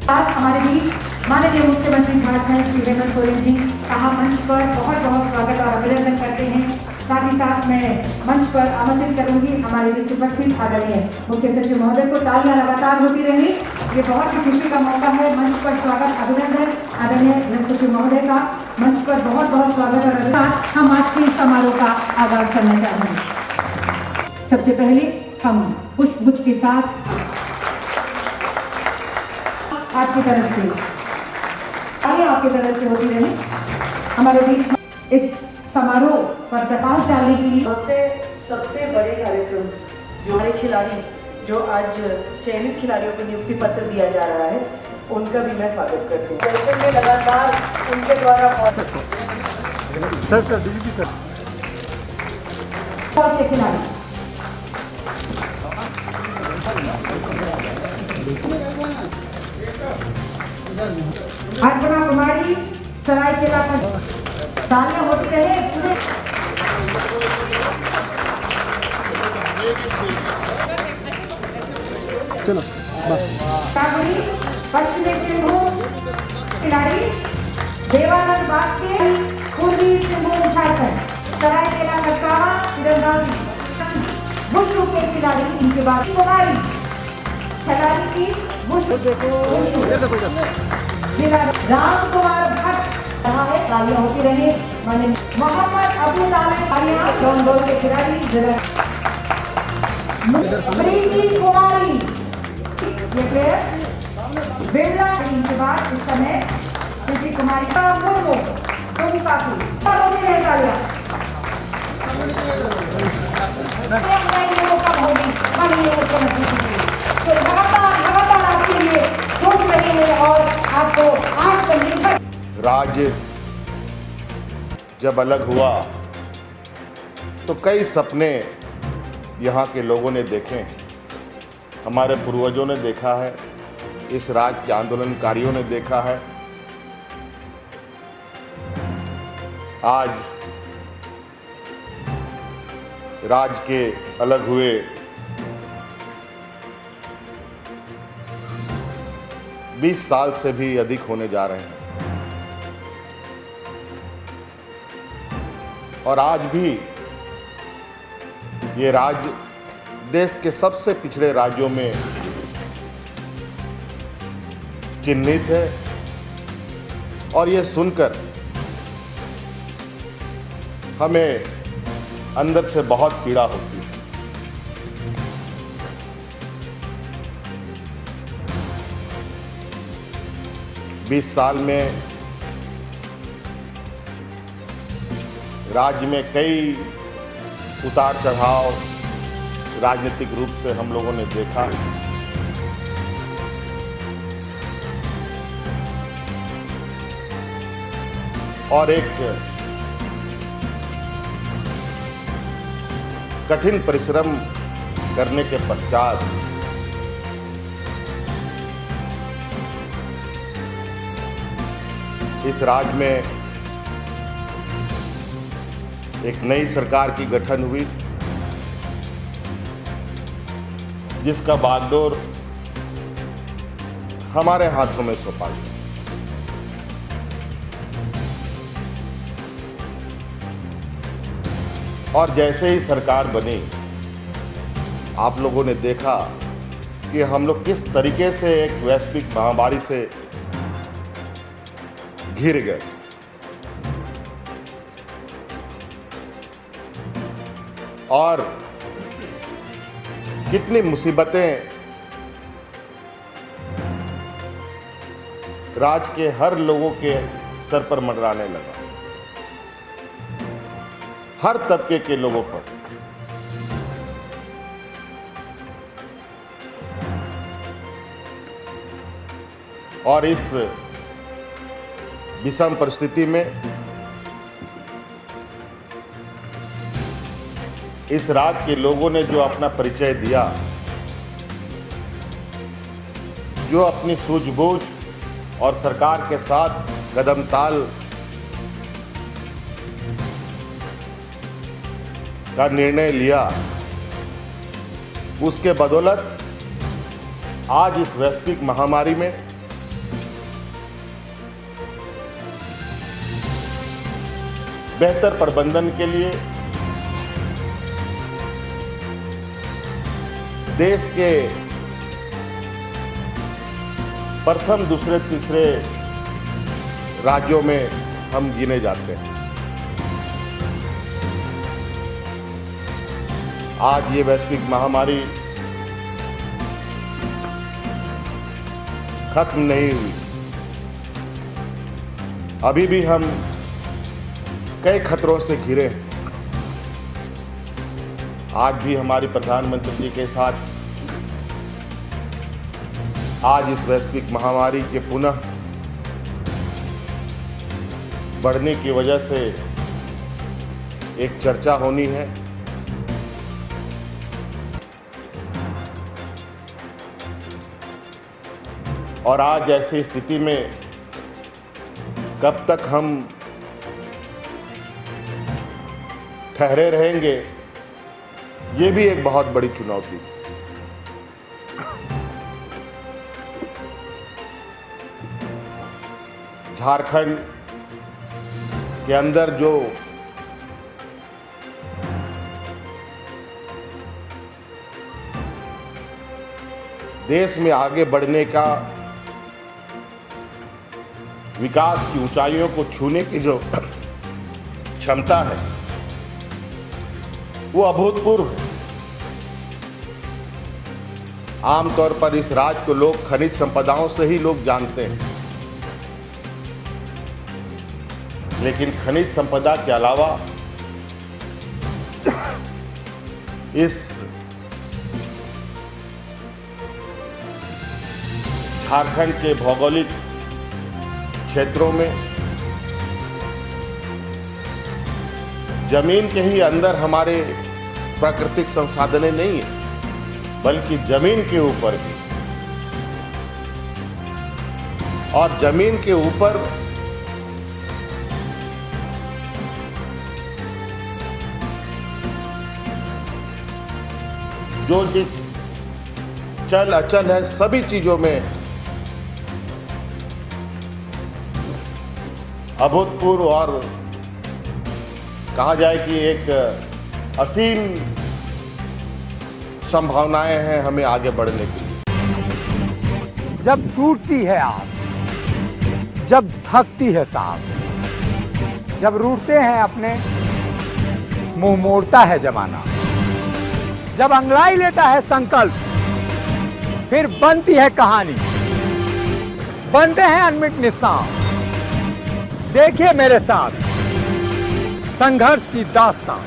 आज हमारे बीच माननीय मुख्यमंत्री झारखंड श्री हेमंत सोरेन जी का मंच पर बहुत बहुत स्वागत और अभिनंदन करते हैं। साथ ही साथ मैं मंच पर आमंत्रित करूंगी हमारे बीच उपस्थित आदरणीय मुख्य सचिव महोदय को। तालियां लगातार होती रहेंगी, ये बहुत ही खुशी का मौका है। मंच पर स्वागत अभिनंदन आदरणीय गृह सचिव महोदय का, मंच पर बहुत बहुत स्वागत और अभिनंदन। हम आज के समारोह का आगाज करना चाहेंगे। सबसे पहले हम पुष्पगुच्छ के साथ आपकी तरफ से आगे आपकी तरफ से होती रही हमारे बीच इस समारोह पर प्रकाश डालने के लिए सबसे बड़े कार्यक्रम जो हमारे खिलाड़ी जो आज चयनित खिलाड़ियों को नियुक्ति पत्र दिया जा रहा है उनका भी मैं स्वागत करती हूँ। जैसे मैं लगातार उनके द्वारा सर डीजीपी सर के खिलाड़ी अर्चना कुमारी सरायकेला का तालियां होती रहे पूरे। चलो काबुली पश्चिमी सिंहभूम खिलाड़ी देवानंद बास्के, पूर्वी सिंहभूम झारखंड सरायकेला खरसावा तीरंदाजी वुशु के खिलाड़ी। इनके बाद कुमारी खिलाड़ी की वुशु जिला राम कुमार भट्ट रहा है। तालियां होती रहे। माने मोहम्मद अबू तालिब तालियां लॉन्डोर के खिलाड़ी जिला प्रीति कुमारी ये प्लेयर बिरला। इनके बाद इस समय प्रीति कुमारी का मुर्मू तुम काफी होती रहे। तालियां कब होगी माननीय मुख्यमंत्री तो लगातार आपके लिए सोच रहे हैं और आपको आज निर्भर। राज्य जब अलग हुआ तो कई सपने यहाँ के लोगों ने देखे हैं, हमारे पूर्वजों ने देखा है, इस राज्य के आंदोलनकारियों ने देखा है। आज राज्य के अलग हुए 20 साल से भी अधिक होने जा रहे हैं और आज भी ये राज्य देश के सबसे पिछड़े राज्यों में चिन्हित है और ये सुनकर हमें अंदर से बहुत पीड़ा होती है। बीस साल में राज्य में कई उतार चढ़ाव राजनीतिक रूप से हम लोगों ने देखा है। और एक कठिन परिश्रम करने के पश्चात इस राज्य में एक नई सरकार की गठन हुई जिसका बागडोर हमारे हाथों में सौंपा गया। और जैसे ही सरकार बनी आप लोगों ने देखा कि हम लोग किस तरीके से एक वैश्विक महामारी से घिर गए। और कितनी मुसीबतें राज्य के हर लोगों के सर पर मंडराने लगा, हर तबके के लोगों पर। और इस विषम परिस्थिति में इस राज्य के लोगों ने जो अपना परिचय दिया, जो अपनी सूझबूझ और सरकार के साथ कदम ताल का निर्णय लिया, उसके बदौलत आज इस वैश्विक महामारी में बेहतर प्रबंधन के लिए देश के प्रथम, दूसरे, तीसरे राज्यों में हम गिने जाते हैं। आज ये वैश्विक महामारी खत्म नहीं हुई। अभी भी हम कई खतरों से घिरे हैं। आज भी हमारी प्रधानमंत्री जी के साथ आज इस वैश्विक महामारी के पुनः बढ़ने की वजह से एक चर्चा होनी है। और आज ऐसी स्थिति में कब तक हम ठहरे रहेंगे, ये भी एक बहुत बड़ी चुनौती थी। झारखंड के अंदर जो देश में आगे बढ़ने का, विकास की ऊंचाइयों को छूने की जो क्षमता है वो अभूतपूर्व है। आमतौर पर इस राज्य को लोग खनिज संपदाओं से ही लोग जानते हैं, लेकिन खनिज संपदा के अलावा इस झारखंड के भौगोलिक क्षेत्रों में जमीन के ही अंदर हमारे प्राकृतिक संसाधन नहीं है, बल्कि जमीन के ऊपर भी, और जमीन के ऊपर जो चल अचल है, सभी चीजों में अभूतपूर्व और कहा जाए कि एक असीम संभावनाएं हैं हमें आगे बढ़ने की। जब टूटती है आस, जब थकती है सांस, जब रूठते हैं अपने, मुंह मोड़ता है जमाना, जब अंगड़ाई लेता है संकल्प, फिर बनती है कहानी, बनते हैं अनमिट निशान। देखिए मेरे साथ संघर्ष की दास्तां।